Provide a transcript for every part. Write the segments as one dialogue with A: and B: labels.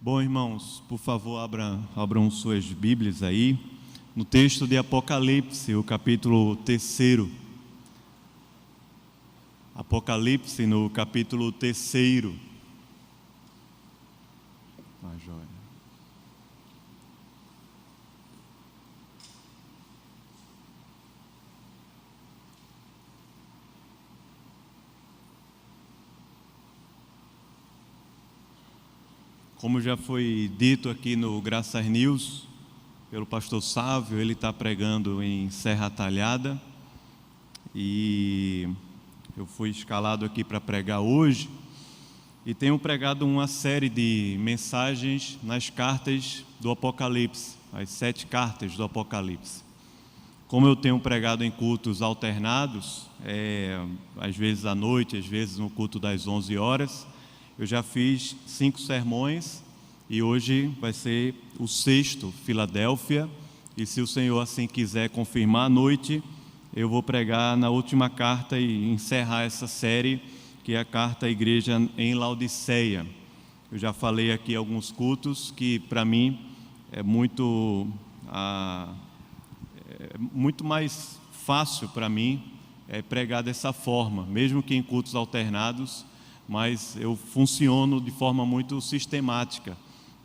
A: Bom, irmãos, por favor, abram suas Bíblias aí, no texto de Apocalipse, o capítulo 3. Apocalipse, no capítulo 3. Joia. Como já foi dito aqui no Graças News, pelo pastor Sávio, ele está pregando em Serra Talhada e eu fui escalado aqui para pregar hoje e tenho pregado uma série de mensagens nas cartas do Apocalipse, as 7 cartas do Apocalipse. Como eu tenho pregado em cultos alternados, às vezes à noite, às vezes no culto das 11 horas, eu já fiz 5 sermões e hoje vai ser o 6º, Filadélfia, e se o Senhor assim quiser confirmar à noite, eu vou pregar na última carta e encerrar essa série, que é a carta à igreja em Laodiceia. Eu já falei aqui alguns cultos que para mim é muito mais fácil para mim pregar dessa forma, mesmo que em cultos alternados, mas eu funciono de forma muito sistemática,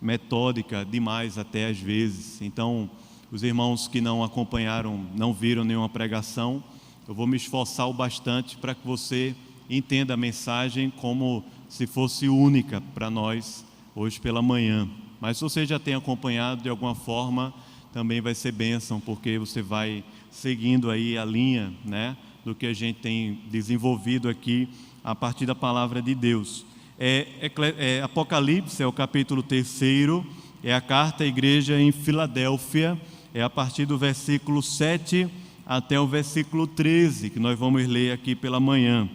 A: metódica demais até às vezes. Então, os irmãos que não acompanharam, não viram nenhuma pregação, eu vou me esforçar o bastante para que você entenda a mensagem como se fosse única para nós hoje pela manhã. Mas se você já tem acompanhado de alguma forma, também vai ser bênção, porque você vai seguindo aí a linha, do que a gente tem desenvolvido aqui a partir da palavra de Deus. Apocalipse é o capítulo 3, é a carta à igreja em Filadélfia, é a partir do versículo 7 até o versículo 13, que nós vamos ler aqui pela manhã.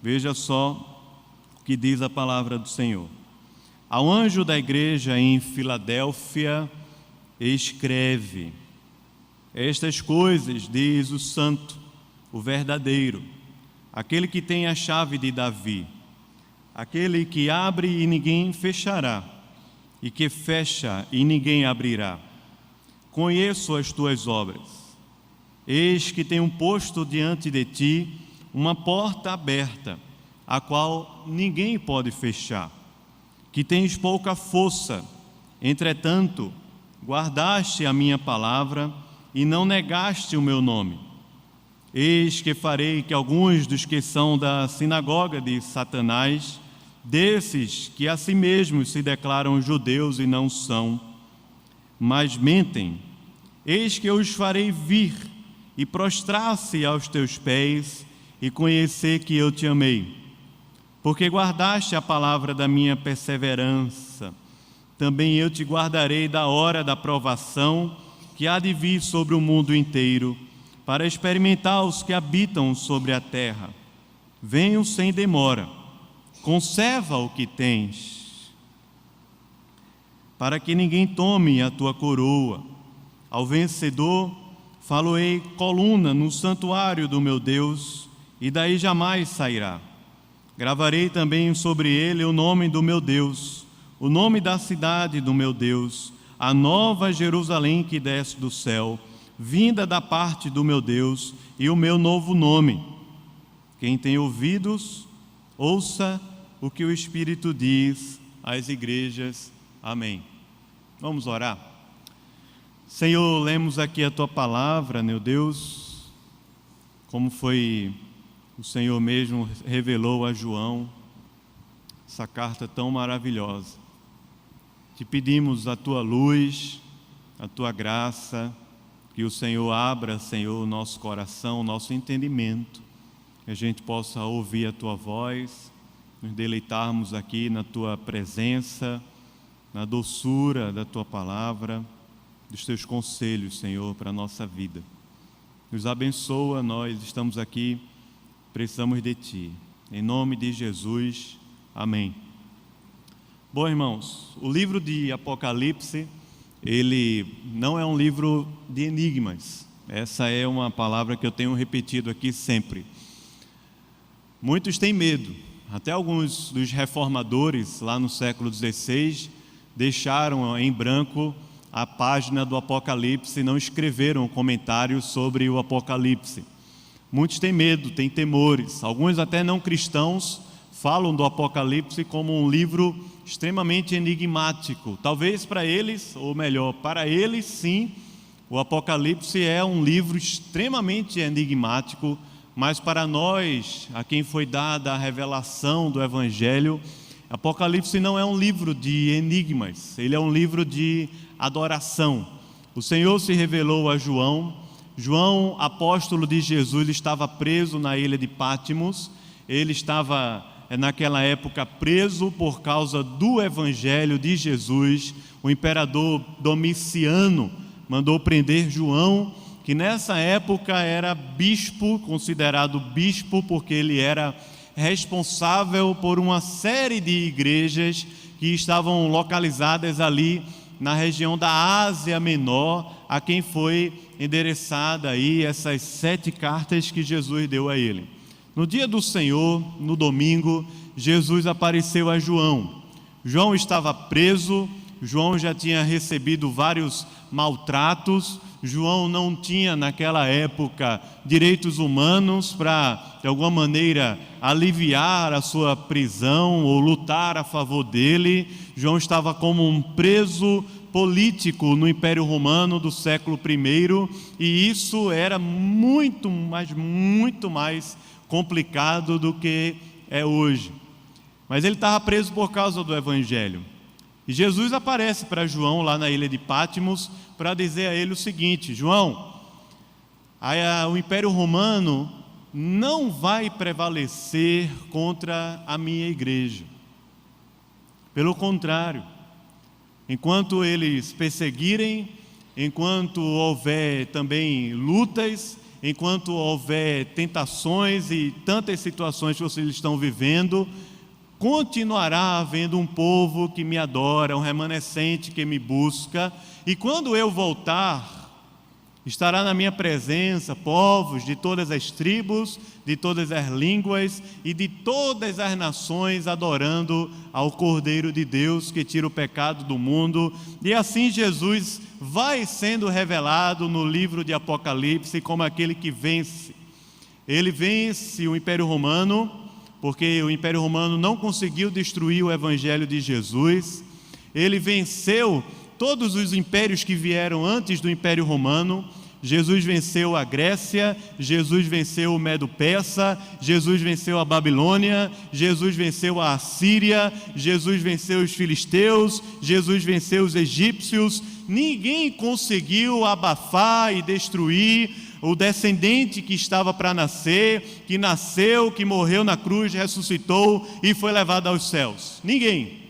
A: Veja só o que diz a palavra do Senhor. Ao anjo da igreja em Filadélfia, escreve: estas coisas diz o santo, o verdadeiro, aquele que tem a chave de Davi, aquele que abre e ninguém fechará, e que fecha e ninguém abrirá. Conheço as tuas obras. Eis que tenho posto diante de ti uma porta aberta, a qual ninguém pode fechar. Que tens pouca força, entretanto, guardaste a minha palavra e não negaste o meu nome. Eis que farei que alguns dos que são da sinagoga de Satanás, desses que a si mesmos se declaram judeus e não são, mas mentem, eis que eu os farei vir e prostrar-se aos teus pés e conhecer que eu te amei. Porque guardaste a palavra da minha perseverança, também eu te guardarei da hora da provação que há de vir sobre o mundo inteiro, para experimentar os que habitam sobre a terra. Venho sem demora, conserva o que tens, para que ninguém tome a tua coroa. Ao vencedor, faloei coluna no santuário do meu Deus, e daí jamais sairá. Gravarei também sobre ele o nome do meu Deus, o nome da cidade do meu Deus, a nova Jerusalém que desce do céu, vinda da parte do meu Deus, e o meu novo nome. Quem tem ouvidos, ouça o que o Espírito diz às igrejas. Amém. Vamos orar. Senhor, lemos aqui a Tua palavra, meu Deus, como foi o Senhor mesmo revelou a João, essa carta tão maravilhosa. Te pedimos a Tua luz, a Tua graça, que o Senhor abra, Senhor, o nosso coração, o nosso entendimento, que a gente possa ouvir a Tua voz, nos deleitarmos aqui na Tua presença, na doçura da Tua palavra, dos Teus conselhos, Senhor, para a nossa vida. Nos abençoa, nós estamos aqui, precisamos de Ti. Em nome de Jesus, amém. Bom, irmãos, o livro de Apocalipse, ele não é um livro de enigmas. Essa é uma palavra que eu tenho repetido aqui sempre. Muitos têm medo, até alguns dos reformadores lá no século XVI deixaram em branco a página do Apocalipse e não escreveram comentários sobre o Apocalipse. Muitos têm medo, têm temores. Alguns até não cristãos falam do Apocalipse como um livro extremamente enigmático. Talvez para eles, ou melhor, para eles sim, o Apocalipse é um livro extremamente enigmático, mas para nós, a quem foi dada a revelação do Evangelho, Apocalipse não é um livro de enigmas, ele é um livro de adoração. O Senhor se revelou a João. João, apóstolo de Jesus, estava preso na ilha de Pátimos. Ele estava, naquela época, preso por causa do Evangelho de Jesus. O imperador Domiciano mandou prender João, que nessa época era bispo, considerado bispo, porque ele era responsável por uma série de igrejas que estavam localizadas ali na região da Ásia Menor, a quem foi endereçada aí essas 7 cartas que Jesus deu a ele. No dia do Senhor, no domingo, Jesus apareceu a João. João estava preso, João já tinha recebido vários maltratos. João não tinha naquela época direitos humanos para, de alguma maneira, aliviar a sua prisão ou lutar a favor dele. João estava como um preso político no Império Romano do século I, e isso era muito mais complicado do que é hoje. Mas ele estava preso por causa do Evangelho. E Jesus aparece para João lá na ilha de Pátimos para dizer a ele o seguinte: João, o Império Romano não vai prevalecer contra a minha igreja. Pelo contrário, enquanto eles perseguirem, enquanto houver também lutas, enquanto houver tentações e tantas situações que vocês estão vivendo, continuará havendo um povo que me adora, um remanescente que me busca, e quando eu voltar, estará na minha presença povos de todas as tribos, de todas as línguas e de todas as nações adorando ao Cordeiro de Deus que tira o pecado do mundo. E assim Jesus vai sendo revelado no livro de Apocalipse como aquele que vence. Ele vence o Império Romano, porque o Império Romano não conseguiu destruir o Evangelho de Jesus. Ele venceu todos os impérios que vieram antes do Império Romano. Jesus venceu a Grécia, Jesus venceu o Medo-Persa, Jesus venceu a Babilônia, Jesus venceu a Assíria, Jesus venceu os filisteus, Jesus venceu os egípcios. Ninguém conseguiu abafar e destruir o descendente que estava para nascer, que nasceu, que morreu na cruz, ressuscitou e foi levado aos céus. Ninguém.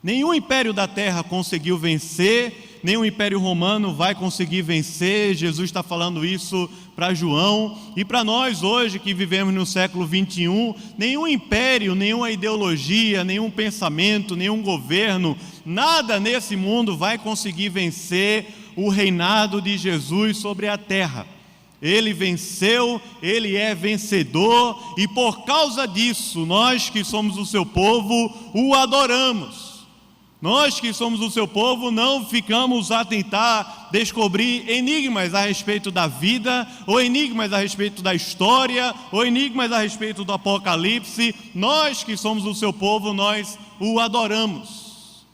A: Nenhum império da terra conseguiu vencer, nenhum império romano vai conseguir vencer. Jesus está falando isso para João e para nós hoje que vivemos no século 21. Nenhum império, nenhuma ideologia, nenhum pensamento, nenhum governo, nada nesse mundo vai conseguir vencer o reinado de Jesus sobre a terra. Ele venceu, ele é vencedor, e por causa disso, nós que somos o seu povo, o adoramos. Nós que somos o seu povo, não ficamos a tentar descobrir enigmas a respeito da vida, ou enigmas a respeito da história, ou enigmas a respeito do Apocalipse. Nós que somos o seu povo, nós o adoramos.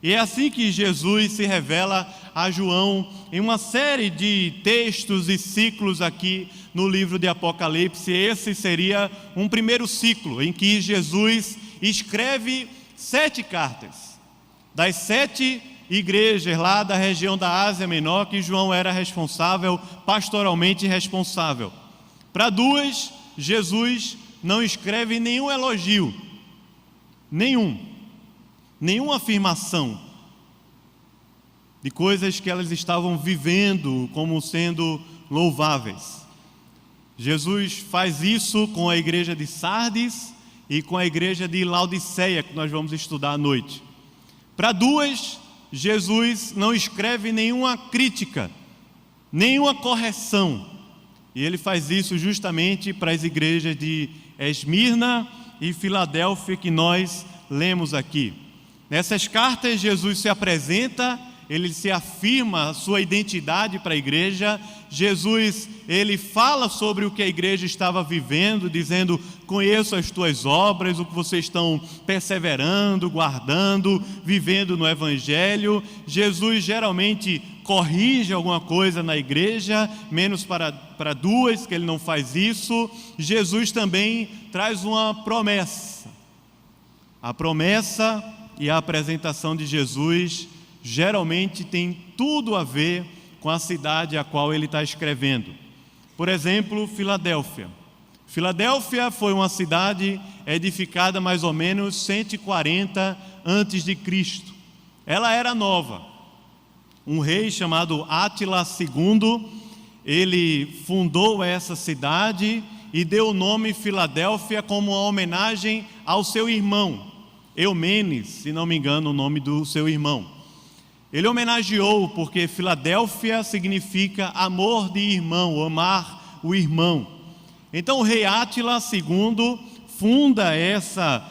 A: E é assim que Jesus se revela a João em uma série de textos e ciclos aqui no livro de Apocalipse. Esse seria um primeiro ciclo em que Jesus escreve 7 cartas das 7 igrejas lá da região da Ásia Menor, que João era responsável, pastoralmente responsável. Para 2, Jesus não escreve nenhum elogio, nenhuma afirmação de coisas que elas estavam vivendo como sendo louváveis. Jesus faz isso com a igreja de Sardes e com a igreja de Laodiceia, que nós vamos estudar à noite. Para 2, Jesus não escreve nenhuma crítica, nenhuma correção. E ele faz isso justamente para as igrejas de Esmirna e Filadélfia, que nós lemos aqui. Nessas cartas, Jesus se apresenta, ele se afirma a sua identidade para a igreja. Jesus, ele fala sobre o que a igreja estava vivendo, dizendo: conheço as tuas obras, o que vocês estão perseverando, guardando, vivendo no Evangelho. Jesus geralmente corrige alguma coisa na igreja, menos para duas, que ele não faz isso. Jesus também traz uma promessa. A promessa e a apresentação de Jesus geralmente tem tudo a ver com a cidade a qual ele está escrevendo. Por exemplo, Filadélfia. Filadélfia foi uma cidade edificada mais ou menos 140 a.C. Ela era nova. Um rei chamado Átila II, ele fundou essa cidade e deu o nome Filadélfia como uma homenagem ao seu irmão, Eumenes, se não me engano o nome do seu irmão. Ele homenageou porque Filadélfia significa amor de irmão, amar o irmão. Então o rei Átila II funda essa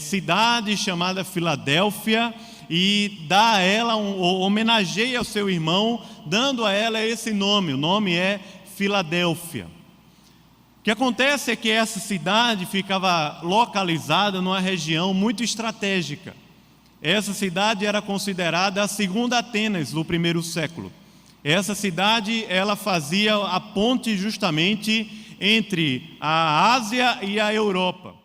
A: cidade chamada Filadélfia e dá a ela homenageia o seu irmão, dando a ela esse nome. O nome é Filadélfia. O que acontece é que essa cidade ficava localizada numa região muito estratégica. Essa cidade era considerada a segunda Atenas do primeiro século. Essa cidade, ela fazia a ponte justamente entre a Ásia e a Europa.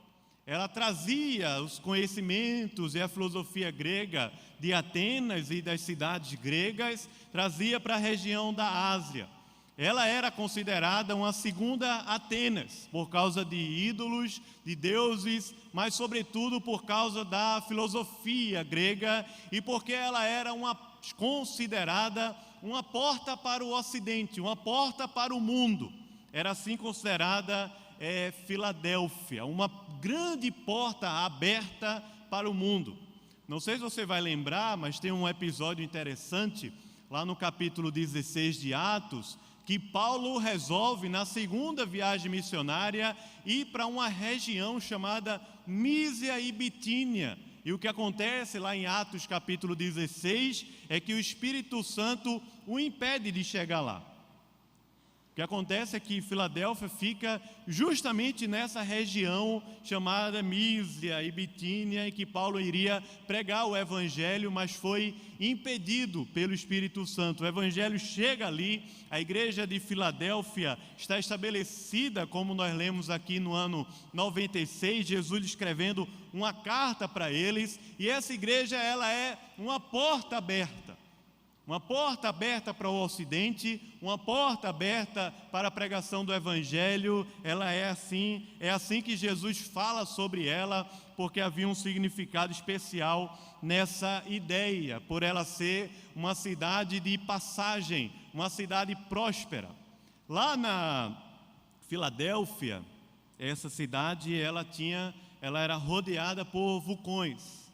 A: Ela trazia os conhecimentos e a filosofia grega de Atenas e das cidades gregas, trazia para a região da Ásia. Ela era considerada uma segunda Atenas, por causa de ídolos, de deuses, mas sobretudo por causa da filosofia grega e porque ela era considerada uma porta para o Ocidente, uma porta para o mundo. Era assim considerada Filadélfia, uma grande porta aberta para o mundo. Não sei se você vai lembrar, mas tem um episódio interessante lá no capítulo 16 de Atos, que Paulo resolve, na segunda viagem missionária, ir para uma região chamada Mísia e Bitínia. E o que acontece lá em Atos capítulo 16 é que o Espírito Santo o impede de chegar lá. O que acontece é que Filadélfia fica justamente nessa região chamada Mísia e Bitínia, em que Paulo iria pregar o Evangelho, mas foi impedido pelo Espírito Santo. O Evangelho chega ali, a igreja de Filadélfia está estabelecida, como nós lemos aqui no ano 96, Jesus escrevendo uma carta para eles, e essa igreja ela é uma porta aberta. Uma porta aberta para o Ocidente, uma porta aberta para a pregação do Evangelho. Ela é assim que Jesus fala sobre ela, porque havia um significado especial nessa ideia, por ela ser uma cidade de passagem, uma cidade próspera. Lá na Filadélfia, essa cidade ela era rodeada por vulcões.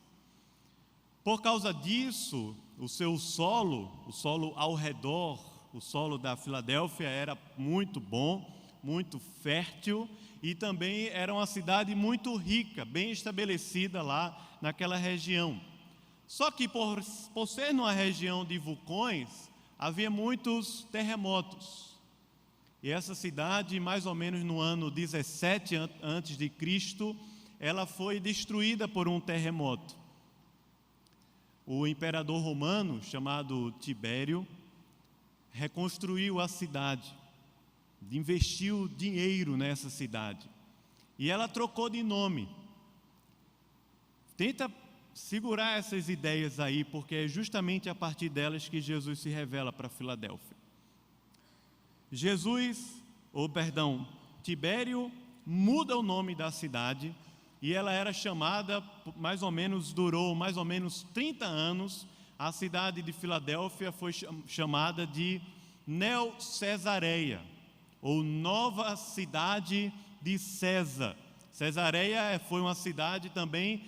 A: Por causa disso, o solo ao redor, o solo da Filadélfia era muito bom, muito fértil e também era uma cidade muito rica, bem estabelecida lá naquela região. Só que por ser numa região de vulcões, havia muitos terremotos. E essa cidade, mais ou menos no ano 17 a.C., ela foi destruída por um terremoto. O imperador romano, chamado Tibério, reconstruiu a cidade, investiu dinheiro nessa cidade. E ela trocou de nome. Tenta segurar essas ideias aí, porque é justamente a partir delas que Jesus se revela para Filadélfia. Tibério muda o nome da cidade, e ela era chamada, durou mais ou menos 30 anos, a cidade de Filadélfia foi chamada de Neo-Cesareia, ou Nova Cidade de César. Cesareia foi uma cidade também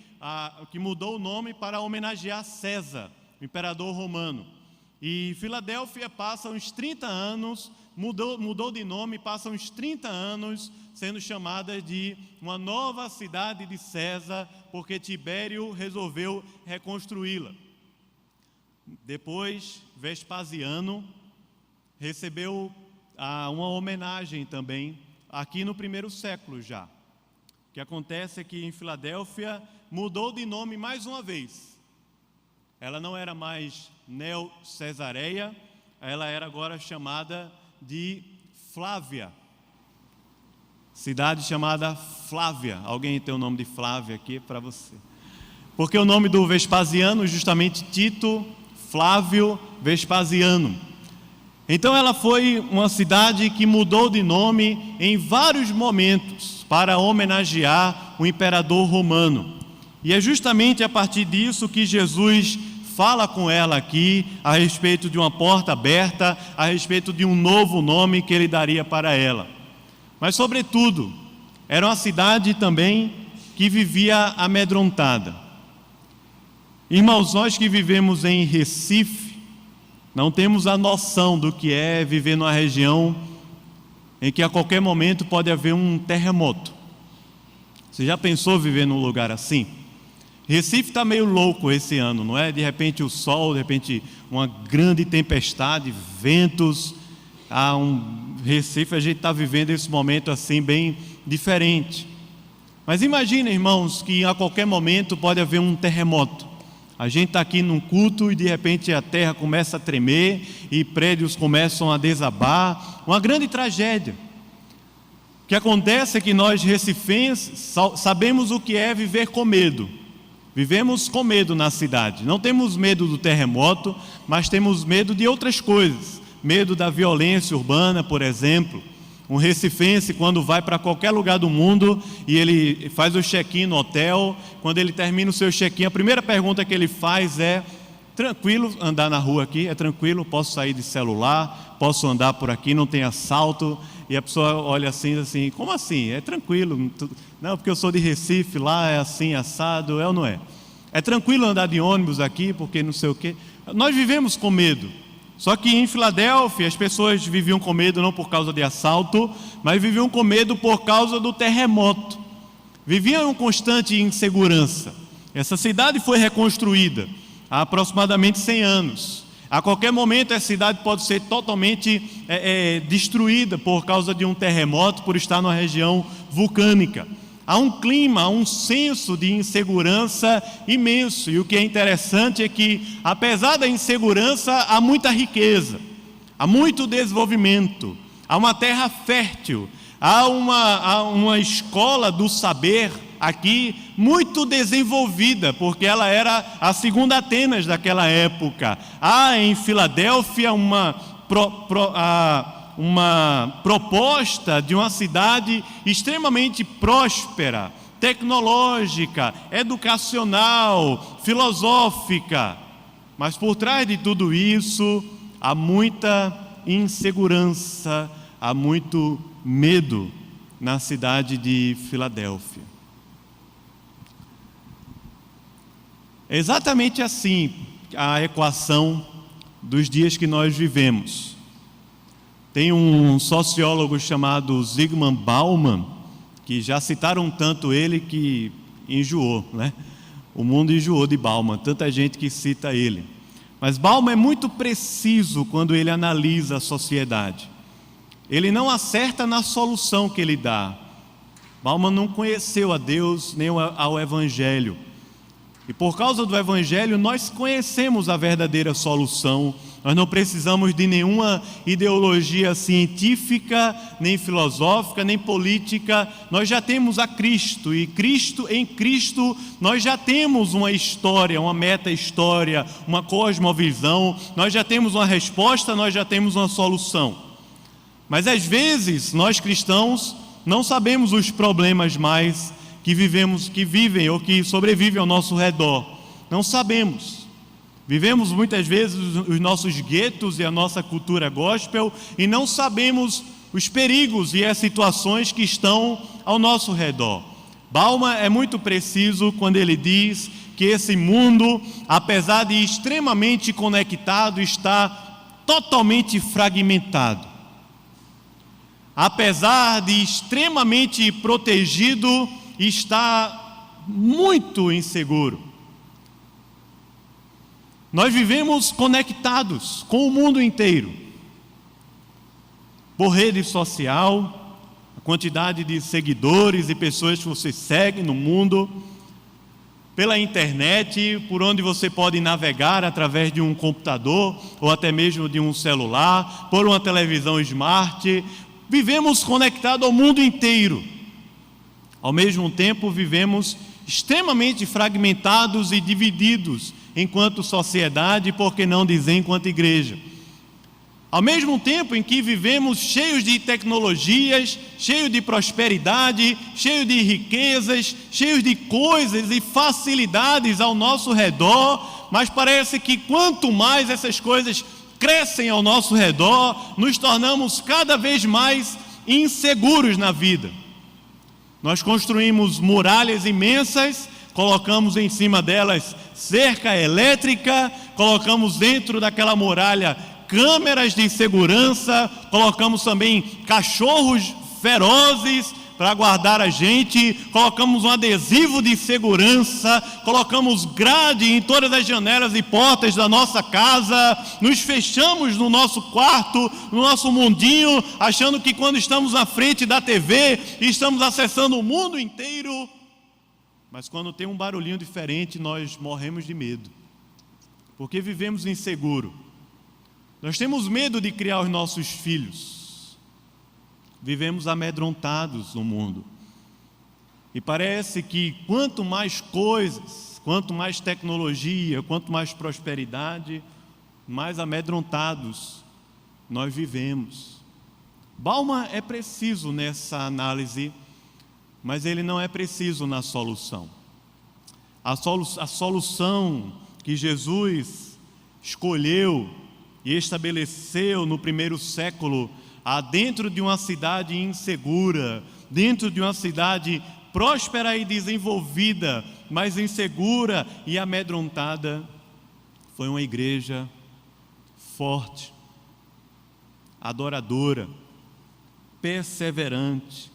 A: que mudou o nome para homenagear César, o imperador romano. E Filadélfia passa uns 30 anos, mudou de nome, passa uns 30 anos sendo chamada de uma nova cidade de César, porque Tibério resolveu reconstruí-la. Depois, Vespasiano recebeu uma homenagem também, aqui no primeiro século já. O que acontece é que em Filadélfia mudou de nome mais uma vez. Ela não era mais Neo-Cesareia, ela era agora chamada de Flávia. Cidade chamada Flávia. Alguém tem o nome de Flávia aqui para você? Porque o nome do Vespasiano, justamente Tito Flávio Vespasiano. Então ela foi uma cidade que mudou de nome em vários momentos para homenagear o imperador romano. E é justamente a partir disso que Jesus fala com ela aqui a respeito de uma porta aberta, a respeito de um novo nome que ele daria para ela. Mas, sobretudo, era uma cidade também que vivia amedrontada. Irmãos, nós que vivemos em Recife, não temos a noção do que é viver numa região em que a qualquer momento pode haver um terremoto. Você já pensou viver num lugar assim? Recife está meio louco esse ano, não é? De repente o sol, de repente uma grande tempestade, ventos. Recife, a gente está vivendo esse momento assim bem diferente. Mas imagina, irmãos, que a qualquer momento pode haver um terremoto. A gente está aqui num culto e de repente a terra começa a tremer e prédios começam a desabar. Uma grande tragédia. O que acontece é que nós recifenses sabemos o que é viver com medo. Vivemos com medo na cidade. Não temos medo do terremoto, mas temos medo de outras coisas. Medo da violência urbana, por exemplo. Um recifense, quando vai para qualquer lugar do mundo e ele faz o check-in no hotel, quando ele termina o seu check-in, a primeira pergunta que ele faz é: tranquilo andar na rua aqui? É tranquilo? Posso sair de celular? Posso andar por aqui? Não tem assalto? E a pessoa olha assim, como assim? É tranquilo? Não, porque eu sou de Recife, lá é assim, assado, é ou não é? É tranquilo andar de ônibus aqui, porque não sei o quê? Nós vivemos com medo. Só que em Filadélfia as pessoas viviam com medo não por causa de assalto, mas viviam com medo por causa do terremoto. Viviam em constante insegurança. Essa cidade foi reconstruída há aproximadamente 100 anos. A qualquer momento a cidade pode ser totalmente destruída por causa de um terremoto, por estar numa região vulcânica. Há um clima, há um senso de insegurança imenso. E o que é interessante é que, apesar da insegurança, há muita riqueza, há muito desenvolvimento, há uma terra fértil, há uma escola do saber aqui muito desenvolvida, porque ela era a segunda Atenas daquela época. Há em Filadélfia uma proposta de uma cidade extremamente próspera, tecnológica, educacional, filosófica. Mas por trás de tudo isso, há muita insegurança, há muito medo na cidade de Filadélfia. É exatamente assim a equação dos dias que nós vivemos. Tem um sociólogo chamado Zygmunt Bauman, que já citaram tanto ele que enjoou, né? O mundo enjoou de Bauman, tanta gente que cita ele. Mas Bauman é muito preciso quando ele analisa a sociedade. Ele não acerta na solução que ele dá. Bauman não conheceu a Deus nem ao Evangelho. E por causa do Evangelho nós conhecemos a verdadeira solução. Nós não precisamos de nenhuma ideologia científica, nem filosófica, nem política. Nós já temos a Cristo, e em Cristo nós já temos uma história, uma meta-história, uma cosmovisão. Nós já temos uma resposta, nós já temos uma solução. Mas às vezes nós cristãos não sabemos os problemas mais que vivem ou que sobrevivem ao nosso redor. Não sabemos. Vivemos muitas vezes os nossos guetos e a nossa cultura gospel e não sabemos os perigos e as situações que estão ao nosso redor. Bauman é muito preciso quando ele diz que esse mundo, apesar de extremamente conectado, está totalmente fragmentado. Apesar de extremamente protegido, está muito inseguro. Nós vivemos conectados com o mundo inteiro, por rede social, a quantidade de seguidores e pessoas que você segue no mundo, pela internet, por onde você pode navegar através de um computador ou até mesmo de um celular, por uma televisão smart. Vivemos conectados ao mundo inteiro. Ao mesmo tempo, vivemos extremamente fragmentados e divididos enquanto sociedade, por que não dizer enquanto igreja. Ao mesmo tempo em que vivemos cheios de tecnologias, cheios de prosperidade, cheios de riquezas, cheios de coisas e facilidades ao nosso redor, mas parece que quanto mais essas coisas crescem ao nosso redor, nos tornamos cada vez mais inseguros na vida. Nós construímos muralhas imensas, colocamos em cima delas cerca elétrica, colocamos dentro daquela muralha câmeras de segurança, colocamos também cachorros ferozes para guardar a gente, colocamos um adesivo de segurança, colocamos grade em todas as janelas e portas da nossa casa, nos fechamos no nosso quarto, no nosso mundinho, achando que quando estamos na frente da TV, estamos acessando o mundo inteiro, mas quando tem um barulhinho diferente, nós morremos de medo, porque vivemos inseguro. Nós temos medo de criar os nossos filhos. Vivemos amedrontados no mundo. E parece que quanto mais coisas, quanto mais tecnologia, quanto mais prosperidade, mais amedrontados nós vivemos. Bauman é preciso nessa análise, mas ele não é preciso na solução. A solução que Jesus escolheu e estabeleceu no primeiro século, dentro de uma cidade insegura, dentro de uma cidade próspera e desenvolvida, mas insegura e amedrontada, foi uma igreja forte, adoradora, perseverante,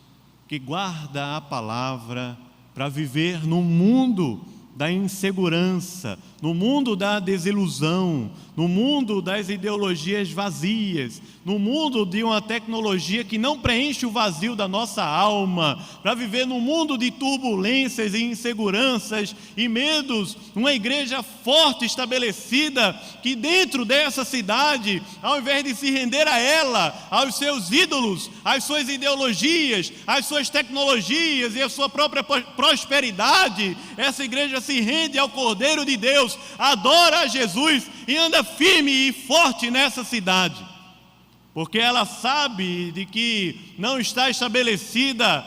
A: que guarda a palavra para viver no mundo da insegurança, no mundo da desilusão, no mundo das ideologias vazias, no mundo de uma tecnologia que não preenche o vazio da nossa alma, para viver num mundo de turbulências e inseguranças e medos, uma igreja forte estabelecida, que dentro dessa cidade, ao invés de se render a ela, aos seus ídolos, às suas ideologias, às suas tecnologias e à sua própria prosperidade, essa igreja se rende ao Cordeiro de Deus, adora a Jesus e anda firme e forte nessa cidade, porque ela sabe de que não está estabelecida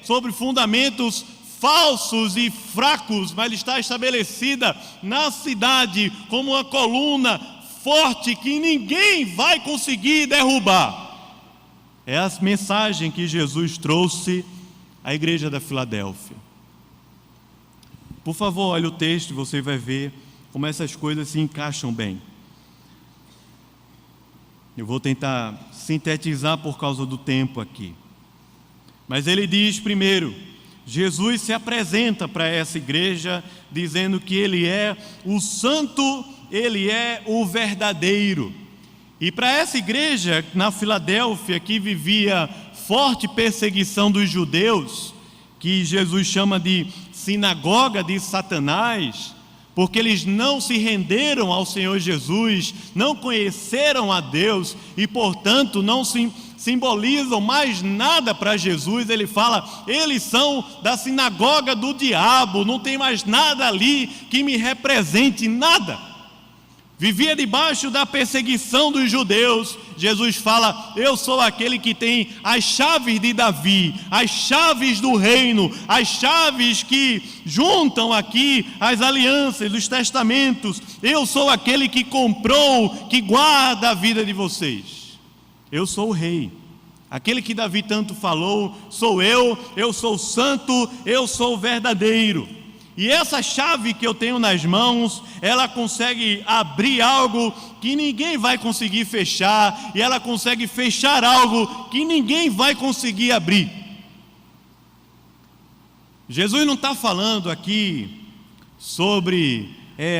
A: sobre fundamentos falsos e fracos, mas está estabelecida na cidade como uma coluna forte que ninguém vai conseguir derrubar. É a mensagem que Jesus trouxe à igreja da Filadélfia. Por favor, olhe o texto, você vai ver como essas coisas se encaixam bem. Eu vou tentar sintetizar por causa do tempo aqui. Mas ele diz primeiro, Jesus se apresenta para essa igreja dizendo que ele é o santo, ele é o verdadeiro. E para essa igreja na Filadélfia, que vivia forte perseguição dos judeus, que Jesus chama de sinagoga de Satanás, porque eles não se renderam ao Senhor Jesus, não conheceram a Deus e, portanto, não simbolizam mais nada para Jesus. Ele fala, eles são da sinagoga do diabo, não tem mais nada ali que me represente, nada. Vivia debaixo da perseguição dos judeus. Jesus fala, eu sou aquele que tem as chaves de Davi, as chaves do reino, as chaves que juntam aqui as alianças, os testamentos. Eu sou aquele que comprou, que guarda a vida de vocês. Eu sou o rei. Aquele que Davi tanto falou, sou eu sou santo, eu sou verdadeiro. E essa chave que eu tenho nas mãos, ela consegue abrir algo que ninguém vai conseguir fechar, e ela consegue fechar algo que ninguém vai conseguir abrir. Jesus não está falando aqui sobre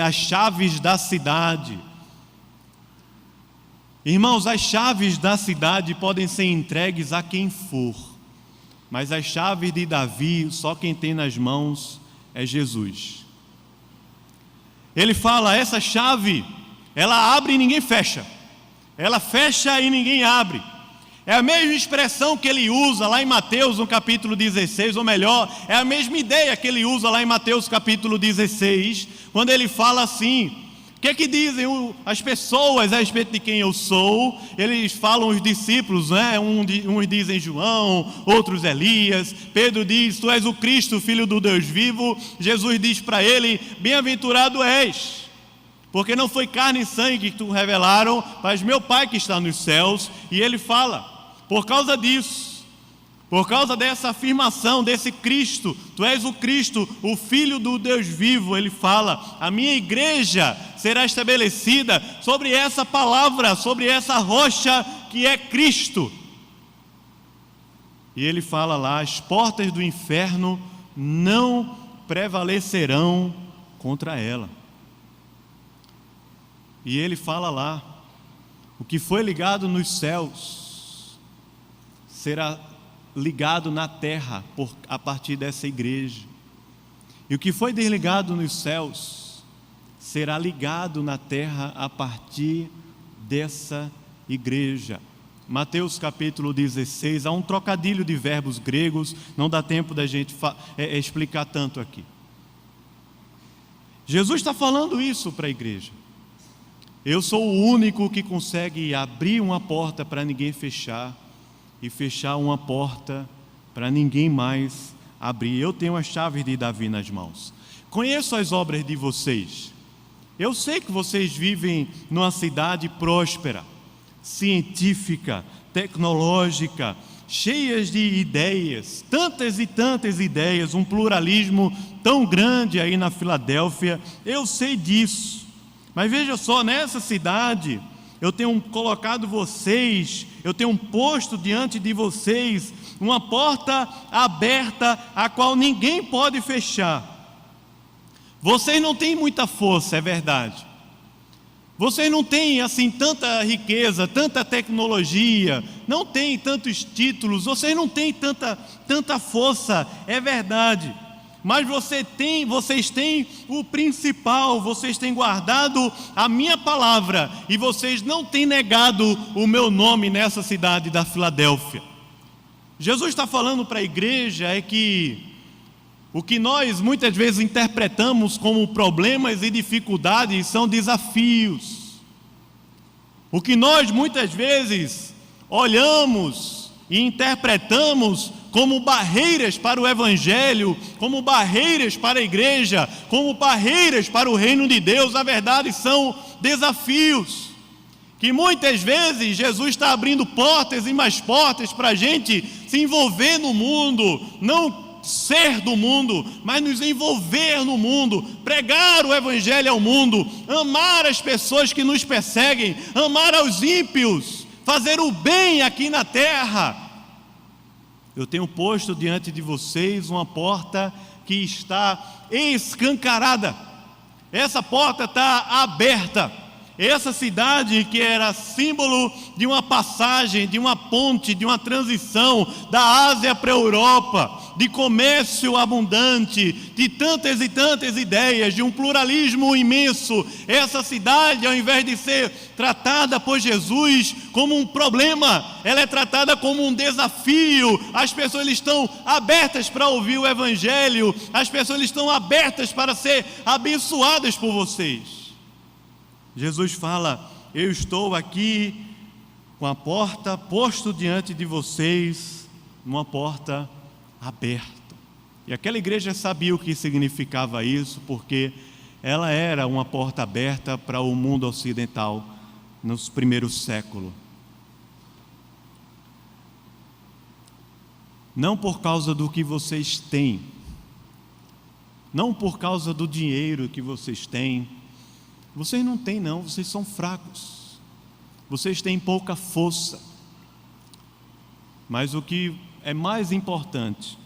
A: as chaves da cidade. Irmãos, as chaves da cidade podem ser entregues a quem for, mas as chaves de Davi, só quem tem nas mãos é Jesus. Ele fala, essa chave, ela abre e ninguém fecha. Ela fecha e ninguém abre. É a mesma expressão que ele usa lá em Mateus, no capítulo 16, ou melhor, é a mesma ideia que ele usa lá em Mateus, capítulo 16, quando ele fala assim: o que é que dizem as pessoas a respeito de quem eu sou? Eles falam, os discípulos, né? Uns dizem João, outros Elias. Pedro diz, tu és o Cristo, filho do Deus vivo. Jesus diz para ele, bem-aventurado és, porque não foi carne e sangue que tu revelaram, mas meu Pai que está nos céus. E ele fala, por causa disso, por causa dessa afirmação, desse Cristo, tu és o Cristo, o Filho do Deus vivo, ele fala, a minha igreja será estabelecida sobre essa palavra, sobre essa rocha que é Cristo. E ele fala lá, as portas do inferno não prevalecerão contra ela. E ele fala lá, o que foi ligado nos céus será ligado na terra a partir dessa igreja, e o que foi desligado nos céus será ligado na terra a partir dessa igreja. Mateus capítulo 16, há um trocadilho de verbos gregos, não dá tempo da gente explicar tanto aqui. Jesus está falando isso para a igreja. Eu sou o único que consegue abrir uma porta para ninguém fechar, e fechar uma porta para ninguém mais abrir. Eu tenho as chaves de Davi nas mãos. Conheço as obras de vocês. Eu sei que vocês vivem numa cidade próspera, científica, tecnológica, cheias de ideias, tantas e tantas ideias, um pluralismo tão grande aí na Filadélfia. Eu sei disso. Mas veja só, nessa cidade, eu tenho colocado vocês, eu tenho posto diante de vocês uma porta aberta, a qual ninguém pode fechar. Vocês não têm muita força, é verdade. Vocês não têm assim tanta riqueza, tanta tecnologia, não têm tantos títulos, vocês não têm tanta força, é verdade. Mas vocês têm o principal, vocês têm guardado a minha palavra e vocês não têm negado o meu nome nessa cidade da Filadélfia. Jesus está falando para a igreja é que o que nós muitas vezes interpretamos como problemas e dificuldades são desafios. O que nós muitas vezes olhamos e interpretamos como barreiras para o Evangelho, como barreiras para a igreja, como barreiras para o reino de Deus, na verdade são desafios, que muitas vezes Jesus está abrindo portas e mais portas para a gente se envolver no mundo, não ser do mundo, mas nos envolver no mundo, pregar o Evangelho ao mundo, amar as pessoas que nos perseguem, amar aos ímpios, fazer o bem aqui na terra. Eu tenho posto diante de vocês uma porta que está escancarada. Essa porta está aberta. Essa cidade que era símbolo de uma passagem, de uma ponte, de uma transição da Ásia para a Europa, de comércio abundante, de tantas e tantas ideias, de um pluralismo imenso. Essa cidade, ao invés de ser tratada por Jesus como um problema, ela é tratada como um desafio. As pessoas estão abertas para ouvir o Evangelho, as pessoas estão abertas para ser abençoadas por vocês. Jesus fala, eu estou aqui com a porta posto diante de vocês, uma porta aberta. E aquela igreja sabia o que significava isso, porque ela era uma porta aberta para o mundo ocidental nos primeiros séculos. Não por causa do que vocês têm, não por causa do dinheiro que vocês têm. Vocês não têm não, vocês são fracos, vocês têm pouca força. Mas o que é mais importante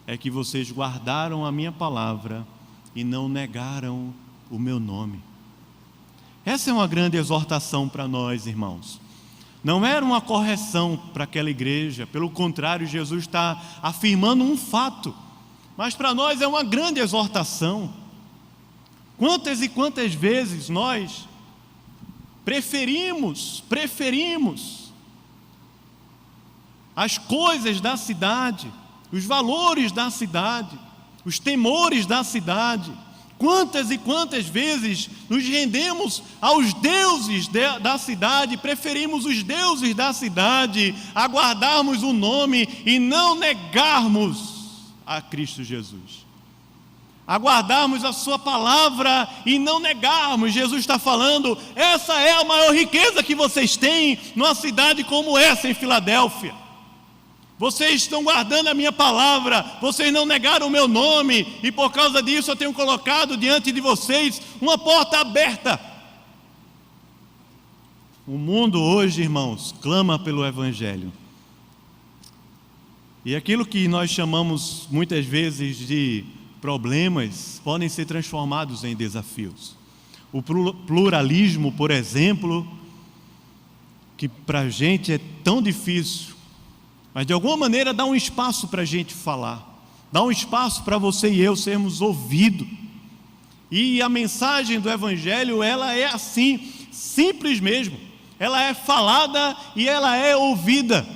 A: é que vocês guardaram a minha palavra e não negaram o meu nome. Essa é uma grande exortação para nós, irmãos. Não era uma correção para aquela igreja, pelo contrário, Jesus está afirmando um fato, mas para nós é uma grande exortação. Quantas e quantas vezes nós preferimos as coisas da cidade, os valores da cidade, os temores da cidade. Quantas e quantas vezes nos rendemos aos deuses da cidade, preferimos os deuses da cidade a guardarmos o nome e não negarmos a Cristo Jesus, a guardarmos a sua palavra e não negarmos. Jesus está falando, essa é a maior riqueza que vocês têm numa cidade como essa em Filadélfia. Vocês estão guardando a minha palavra, vocês não negaram o meu nome, e por causa disso eu tenho colocado diante de vocês uma porta aberta. O mundo hoje, irmãos, clama pelo Evangelho. E aquilo que nós chamamos muitas vezes de problemas podem ser transformados em desafios. O pluralismo, por exemplo, que para a gente é tão difícil, mas de alguma maneira dá um espaço para a gente falar, dá um espaço para você e eu sermos ouvidos. E a mensagem do Evangelho, ela é assim, simples mesmo, ela é falada e ela é ouvida.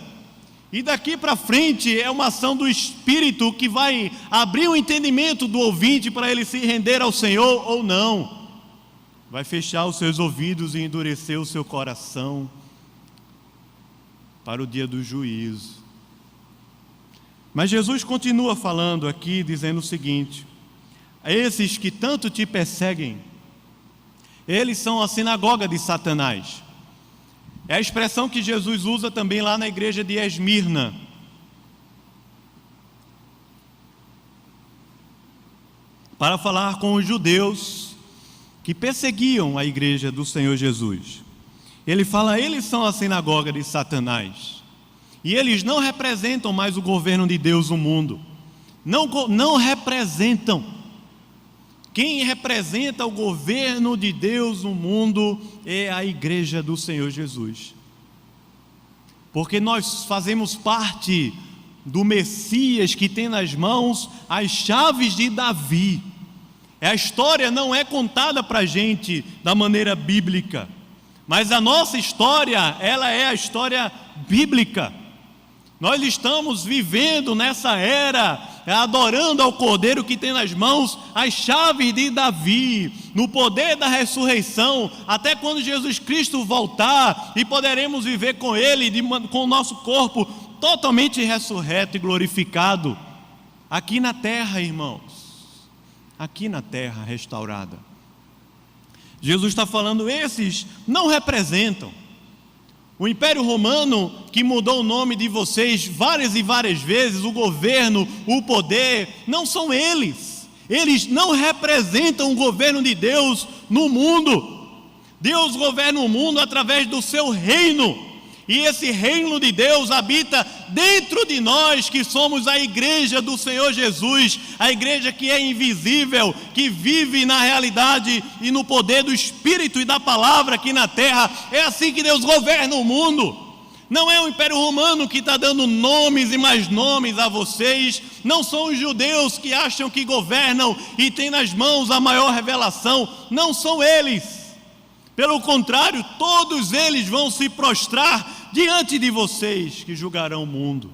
A: E daqui para frente é uma ação do Espírito que vai abrir o entendimento do ouvinte para ele se render ao Senhor ou não. Vai fechar os seus ouvidos e endurecer o seu coração para o dia do juízo. Mas Jesus continua falando aqui, dizendo o seguinte: esses que tanto te perseguem, eles são a sinagoga de Satanás. É a expressão que Jesus usa também lá na igreja de Esmirna. Para falar com os judeus que perseguiam a igreja do Senhor Jesus. Ele fala, eles são a sinagoga de Satanás. E eles não representam mais o governo de Deus no mundo. Não representam. Quem representa o governo de Deus no mundo é a igreja do Senhor Jesus. Porque nós fazemos parte do Messias que tem nas mãos as chaves de Davi. A história não é contada para a gente da maneira bíblica, mas a nossa história, ela é a história bíblica. Nós estamos vivendo nessa era, adorando ao Cordeiro que tem nas mãos as chaves de Davi, no poder da ressurreição, até quando Jesus Cristo voltar e poderemos viver com Ele, com o nosso corpo totalmente ressurreto e glorificado, aqui na terra, irmãos, aqui na terra restaurada. Jesus está falando, esses não representam. O Império Romano, que mudou o nome de vocês várias e várias vezes, o governo, o poder, não são eles. Eles não representam o governo de Deus no mundo. Deus governa o mundo através do seu reino. E esse reino de Deus habita dentro de nós, que somos a igreja do Senhor Jesus, a igreja que é invisível, que vive na realidade e no poder do Espírito e da palavra aqui na terra. É assim que Deus governa o mundo. Não é o Império Romano que está dando nomes e mais nomes a vocês, não são os judeus que acham que governam e têm nas mãos a maior revelação, não são eles. Pelo contrário, todos eles vão se prostrar diante de vocês que julgarão o mundo.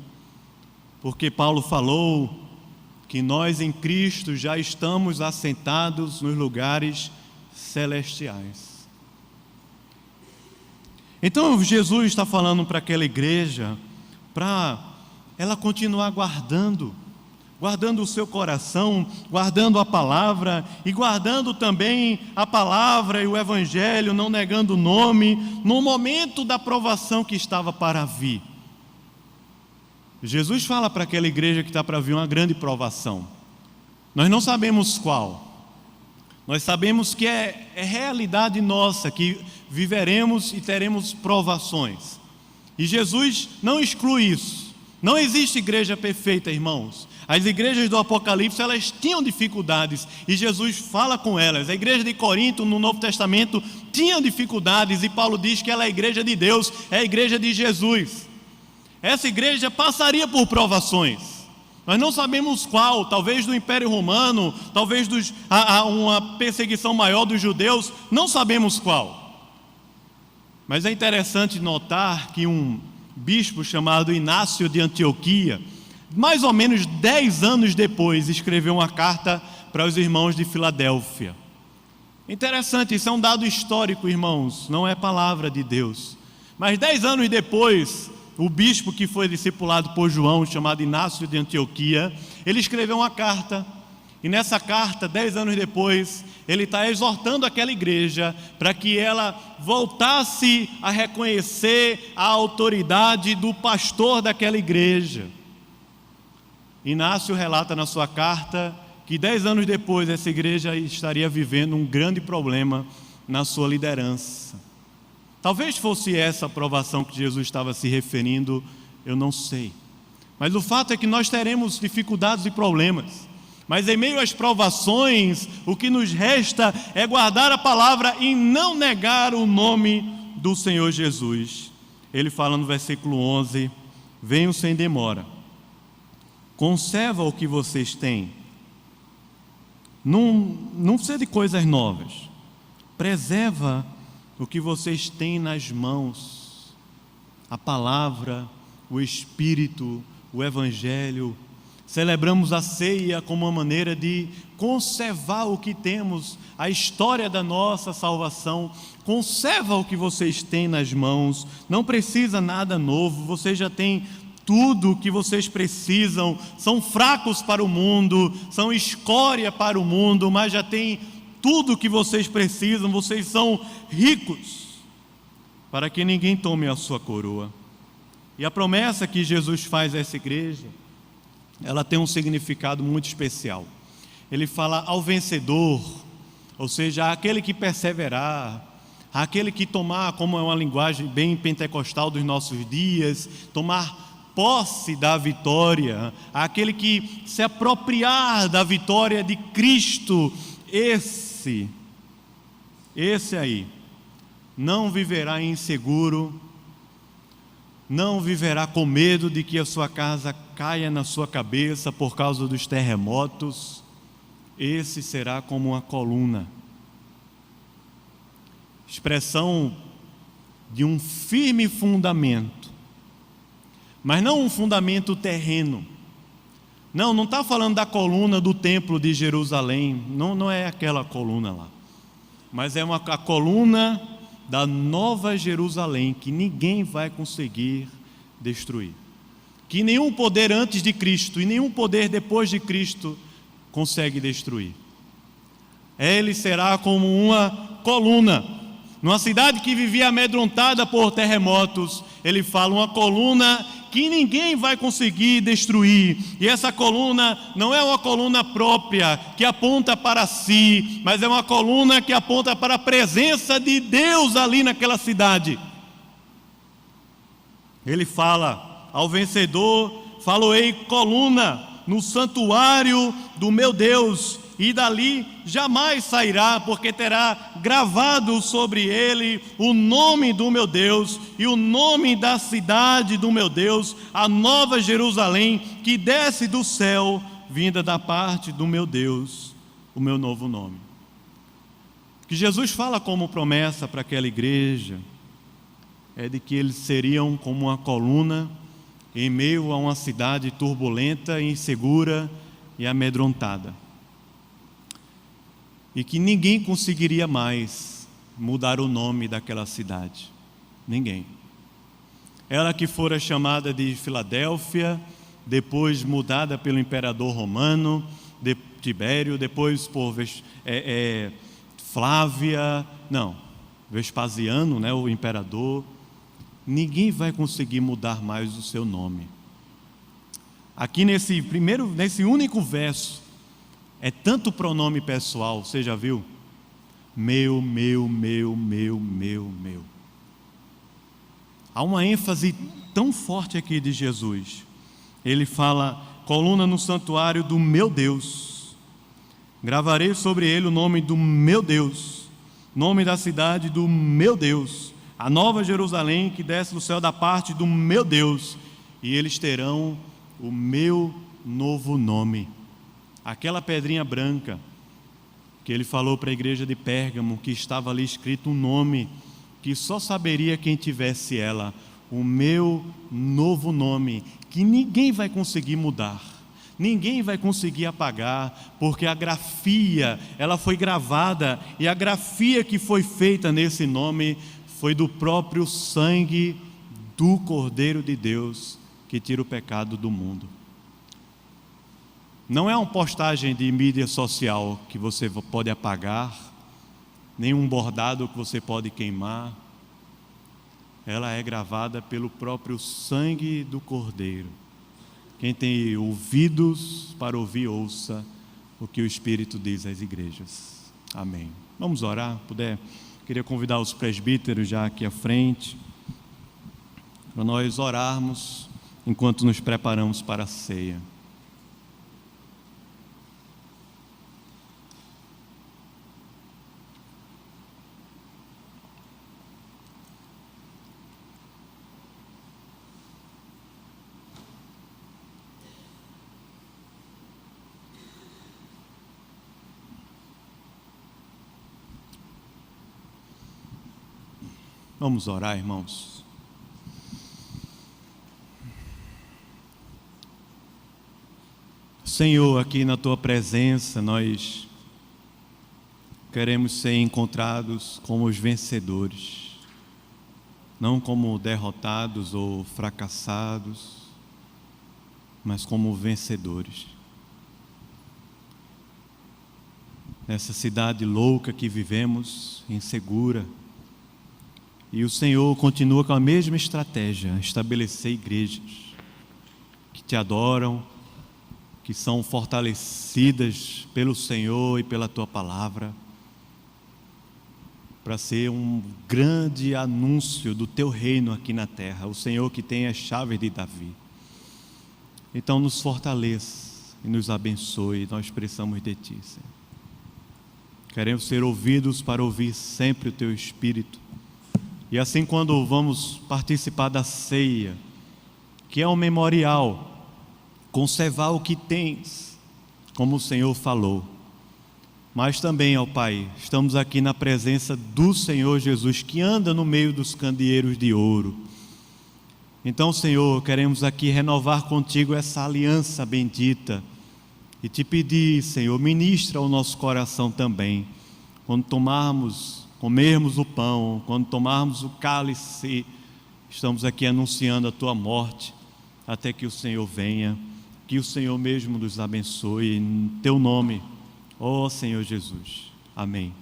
A: Porque Paulo falou que nós em Cristo já estamos assentados nos lugares celestiais. Então Jesus está falando para aquela igreja, para ela continuar guardando o seu coração, guardando a palavra e guardando também a palavra e o Evangelho, não negando o nome, no momento da provação que estava para vir. Jesus fala para aquela igreja que está para vir uma grande provação. Nós não sabemos qual. Nós sabemos que é realidade nossa, que viveremos e teremos provações. E Jesus não exclui isso. Não existe igreja perfeita, irmãos. As igrejas do Apocalipse, elas tinham dificuldades e Jesus fala com elas. A igreja de Corinto, no Novo Testamento, tinha dificuldades e Paulo diz que ela é a igreja de Deus, é a igreja de Jesus. Essa igreja passaria por provações. Nós não sabemos qual, talvez do Império Romano, talvez uma perseguição maior dos judeus, não sabemos qual. Mas é interessante notar que um bispo chamado Inácio de Antioquia, mais ou menos 10 anos depois, escreveu uma carta para os irmãos de Filadélfia. Interessante, isso é um dado histórico, irmãos, não é palavra de Deus. Mas 10 anos depois, o bispo que foi discipulado por João, chamado Inácio de Antioquia, ele escreveu uma carta. E nessa carta, 10 anos depois, ele está exortando aquela igreja para que ela voltasse a reconhecer a autoridade do pastor daquela igreja. Inácio relata na sua carta que 10 anos depois essa igreja estaria vivendo um grande problema na sua liderança. Talvez fosse essa a provação que Jesus estava se referindo, eu não sei. Mas o fato é que nós teremos dificuldades e problemas. Mas em meio às provações, o que nos resta é guardar a palavra e não negar o nome do Senhor Jesus. Ele fala no versículo 11: venham sem demora, conserva o que vocês têm, não precisa de coisas novas, preserva o que vocês têm nas mãos, a palavra, o Espírito, o Evangelho. Celebramos a ceia como uma maneira de conservar o que temos, a história da nossa salvação. Conserva o que vocês têm nas mãos, não precisa nada novo, vocês já têm tudo o que vocês precisam. São fracos para o mundo, são escória para o mundo, mas já tem tudo o que vocês precisam. Vocês são ricos, para que ninguém tome a sua coroa. E a promessa que Jesus faz a essa igreja, ela tem um significado muito especial. Ele fala ao vencedor, ou seja, aquele que perseverar, aquele que tomar, como é uma linguagem bem pentecostal dos nossos dias, tomar posse da vitória, aquele que se apropriar da vitória de Cristo, esse aí, não viverá inseguro, não viverá com medo de que a sua casa caia na sua cabeça por causa dos terremotos. Esse será como uma coluna, expressão de um firme fundamento, mas não um fundamento terreno. Não está falando da coluna do templo de Jerusalém, não é aquela coluna lá, mas é a coluna da nova Jerusalém, que ninguém vai conseguir destruir, que nenhum poder antes de Cristo e nenhum poder depois de Cristo consegue destruir. Ele será como uma coluna, numa cidade que vivia amedrontada por terremotos. Ele fala uma coluna que ninguém vai conseguir destruir. E essa coluna não é uma coluna própria que aponta para si, mas é uma coluna que aponta para a presença de Deus ali naquela cidade. Ele fala ao vencedor: faloei coluna no santuário do meu Deus, e dali jamais sairá, porque terá gravado sobre ele o nome do meu Deus e o nome da cidade do meu Deus, a nova Jerusalém, que desce do céu, vinda da parte do meu Deus, o meu novo nome. O que Jesus fala como promessa para aquela igreja é de que eles seriam como uma coluna em meio a uma cidade turbulenta, insegura e amedrontada, e que ninguém conseguiria mais mudar o nome daquela cidade. Ninguém. Ela que fora chamada de Filadélfia, depois mudada pelo imperador romano, Tibério, depois por Vespasiano, né, o imperador. Ninguém vai conseguir mudar mais o seu nome. Aqui nesse único verso, é tanto pronome pessoal, você já viu? Meu. Há uma ênfase tão forte aqui de Jesus. Ele fala: coluna no santuário do meu Deus. Gravarei sobre ele o nome do meu Deus, nome da cidade do meu Deus, a nova Jerusalém que desce do céu da parte do meu Deus, e eles terão o meu novo nome. Aquela pedrinha branca que ele falou para a igreja de Pérgamo, que estava ali escrito um nome que só saberia quem tivesse ela, o meu novo nome, que ninguém vai conseguir mudar, ninguém vai conseguir apagar, porque a grafia, ela foi gravada, e a grafia que foi feita nesse nome foi do próprio sangue do Cordeiro de Deus, que tira o pecado do mundo. Não é uma postagem de mídia social que você pode apagar, nem um bordado que você pode queimar. Ela é gravada pelo próprio sangue do Cordeiro. Quem tem ouvidos para ouvir, ouça o que o Espírito diz às igrejas. Amém. Vamos orar, puder. Queria convidar os presbíteros já aqui à frente, para nós orarmos enquanto nos preparamos para a ceia. Vamos orar, irmãos. Senhor, aqui na Tua presença, nós queremos ser encontrados como os vencedores, não como derrotados ou fracassados, mas como vencedores. Nessa cidade louca que vivemos, insegura, e o Senhor continua com a mesma estratégia, estabelecer igrejas que te adoram, que são fortalecidas pelo Senhor e pela Tua palavra, para ser um grande anúncio do Teu reino aqui na terra, o Senhor que tem as chaves de Davi. Então nos fortaleça e nos abençoe, nós precisamos de Ti, Senhor. Queremos ser ouvidos para ouvir sempre o Teu Espírito. E assim, quando vamos participar da ceia, que é um memorial, conservar o que tens, como o Senhor falou. Mas também, ó Pai, estamos aqui na presença do Senhor Jesus, que anda no meio dos candeeiros de ouro. Então, Senhor, queremos aqui renovar contigo essa aliança bendita e te pedir, Senhor, ministra ao nosso coração também, quando comermos o pão, quando tomarmos o cálice, estamos aqui anunciando a Tua morte, até que o Senhor venha, que o Senhor mesmo nos abençoe, em Teu nome, ó Senhor Jesus. Amém.